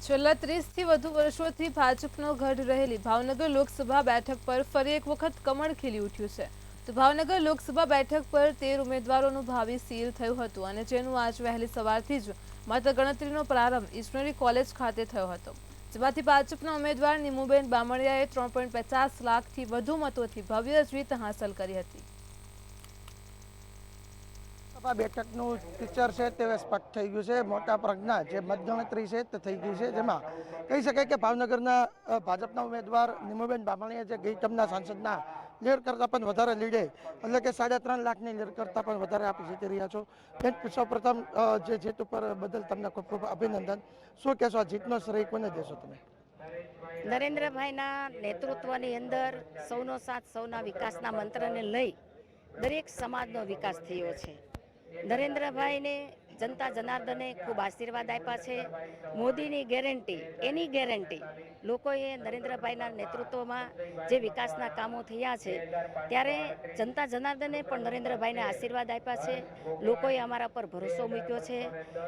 છેલ્લા 30થી વધુ વર્ષોથી ભાજપનો ગઢ રહેલી ભાવનગર લોકસભા બેઠક પર ફરી એક વખત કમળ ખીલી ઉઠ્યું છે। તો ભાવનગર લોકસભા બેઠક પર 13 ઉમેદવારોનું ભાવિ સીલ થયું હતું અને જેનું આજ વહેલી સવારથી જ મતગણતરીનો પ્રારંભ ઇજનેરી કોલેજ ખાતે થયો હતો, જેમાંથી ભાજપના ઉમેદવાર નીમુબેન બામણિયાએ 3.50 લાખથી વધુ મતોથી ભવ્ય જીત હાંસલ કરી હતી। બેઠકનું પિક્ચર છે તે સ્પષ્ટ થઈ ગયું છે। મોટા પ્રજ્ઞા જે મતગણતરી છે તે થઈ ગઈ છે, જેમાં કહી શકાય કે ભાવનગરના ભાજપના ઉમેદવાર નીમુબેન બામણીયા જે ગઈ ટર્મના સાંસદના લીડ કરતાં પણ વધારે લીડે, એટલે કે 3.5 લાખની લીડ કરતાં પણ વધારે આપ જીતી રહ્યા છો। સૌ પ્રથમ જે જીત ઉપર બદલ તમને ખૂબ ખૂબ અભિનંદન। શું કહેશો, આ જીતનો શ્રેય કોને દેશો તમે? નરેન્દ્રભાઈના નેતૃત્વની અંદર સૌનો સાથ સૌના વિકાસના મંત્રને લઈ દરેક સમાજનો વિકાસ થયો છે। નરેન્દ્રભાઈને જનતા જનાર્દને ખૂબ આશીર્વાદ આપ્યા છે। મોદીની ગેરંટી, એની ગેરંટી લોકોએ નરેન્દ્રભાઈના નેતૃત્વમાં જે વિકાસના કામો થયા છે ત્યારે જનતા જનાર્દને પણ નરેન્દ્રભાઈને આશીર્વાદ આપ્યા છે। લોકોએ અમારા પર ભરોસો મૂક્યો છે।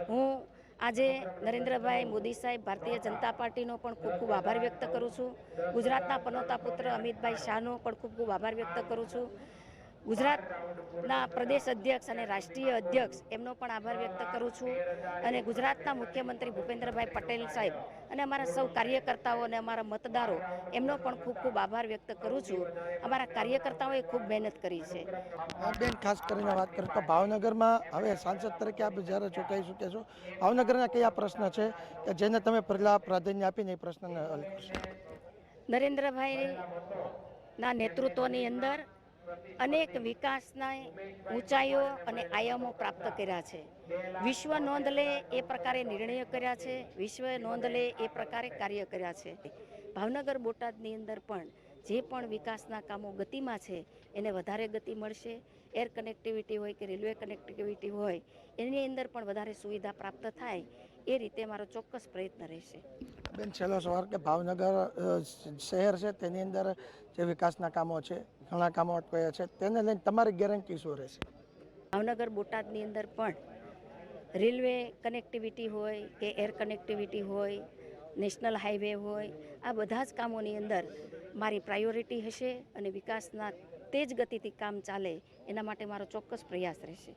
હું આજે નરેન્દ્રભાઈ મોદી સાહેબ ભારતીય જનતા પાર્ટીનો પણ ખૂબ ખૂબ આભાર વ્યક્ત કરું છું। ગુજરાતના પનોતા પુત્ર અમિતભાઈ શાહનો પણ ખૂબ ખૂબ આભાર વ્યક્ત કરું છું। ગુજરાતના પ્રદેશ અધ્યક્ષ અને રાષ્ટ્રીય અધ્યક્ષ એમનો પણ આભાર વ્યક્ત કરું છું, અને ગુજરાતના મુખ્યમંત્રી ભૂપેન્દ્રભાઈ પટેલ સાહેબ અને અમારા સૌ કાર્યકર્તાઓ અને અમારા મતદારો એમનો પણ ખૂબ ખૂબ આભાર વ્યક્ત કરું છું। અમારા કાર્યકર્તાઓએ ખૂબ મહેનત કરી છે। બેન, ખાસ કરીને વાત કરીએ તો ભાવનગરમાં હવે સાંસદ તરીકે આપ જ્યારે ચૂંટાઈ ચૂક્યા છો, ભાવનગરના કયા પ્રશ્ન છે કે જેને તમે પહેલા પ્રાધાન્ય આપીને એ પ્રશ્નને હલ કરશો? નરેન્દ્રભાઈના નેતૃત્વની અંદર અનેક વિકાસના ઊંચાઈઓ અને આયામો પ્રાપ્ત કર્યા છે। વિશ્વ નોંધ લે એ પ્રકારે નિર્ણયો કર્યા છે, વિશ્વ નોંધ લે એ પ્રકારે કાર્ય કર્યા છે। ભાવનગર બોટાદની અંદર પણ જે પણ વિકાસના કામો ગતિમાં છે એને વધારે ગતિ મળશે। એર કનેક્ટિવિટી હોય કે રેલવે કનેક્ટિવિટી હોય એની અંદર પણ વધારે સુવિધા પ્રાપ્ત થાય એ રીતે મારો ચોક્કસ પ્રયત્ન રહેશે। બેન, છેલ્લો સવાલ કે ભાવનગર શહેર છે તેની અંદર જે વિકાસના કામો છે, ઘણા કામો અટવાયા છે, તેને લઈને તમારી ગેરંટી શું રહેશે? ભાવનગર બોટાદની અંદર પણ રેલવે કનેક્ટિવિટી હોય કે એર કનેક્ટિવિટી હોય, નેશનલ હાઈવે હોય, આ બધા જ કામોની અંદર મારી પ્રાયોરિટી હશે અને વિકાસના તેજ ગતિથી કામ ચાલે એના માટે મારો ચોક્કસ પ્રયાસ રહેશે।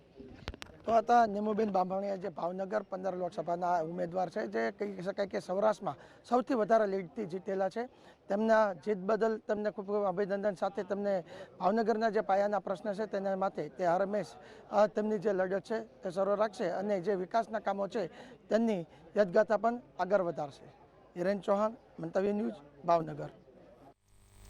તો હતા નીમુબેન બામણીયા, જે ભાવનગર 15 લોકસભાના ઉમેદવાર છે, જે કહી શકાય કે સૌરાષ્ટ્રમાં સૌથી વધારે લીડથી જીતેલા છે। તેમના જીત બદલ તમને ખૂબ ખૂબ અભિનંદન। સાથે તમને ભાવનગરના જે પાયાના પ્રશ્ન છે તેના માટે તે હરમેશ તેમની જે લડત છે તે શરૂ રાખશે અને જે વિકાસના કામો છે તેમની યદગાથા પણ આગળ વધારશે। હિરેન ચૌહાણ, મંતવ્ય ન્યૂઝ, ભાવનગર।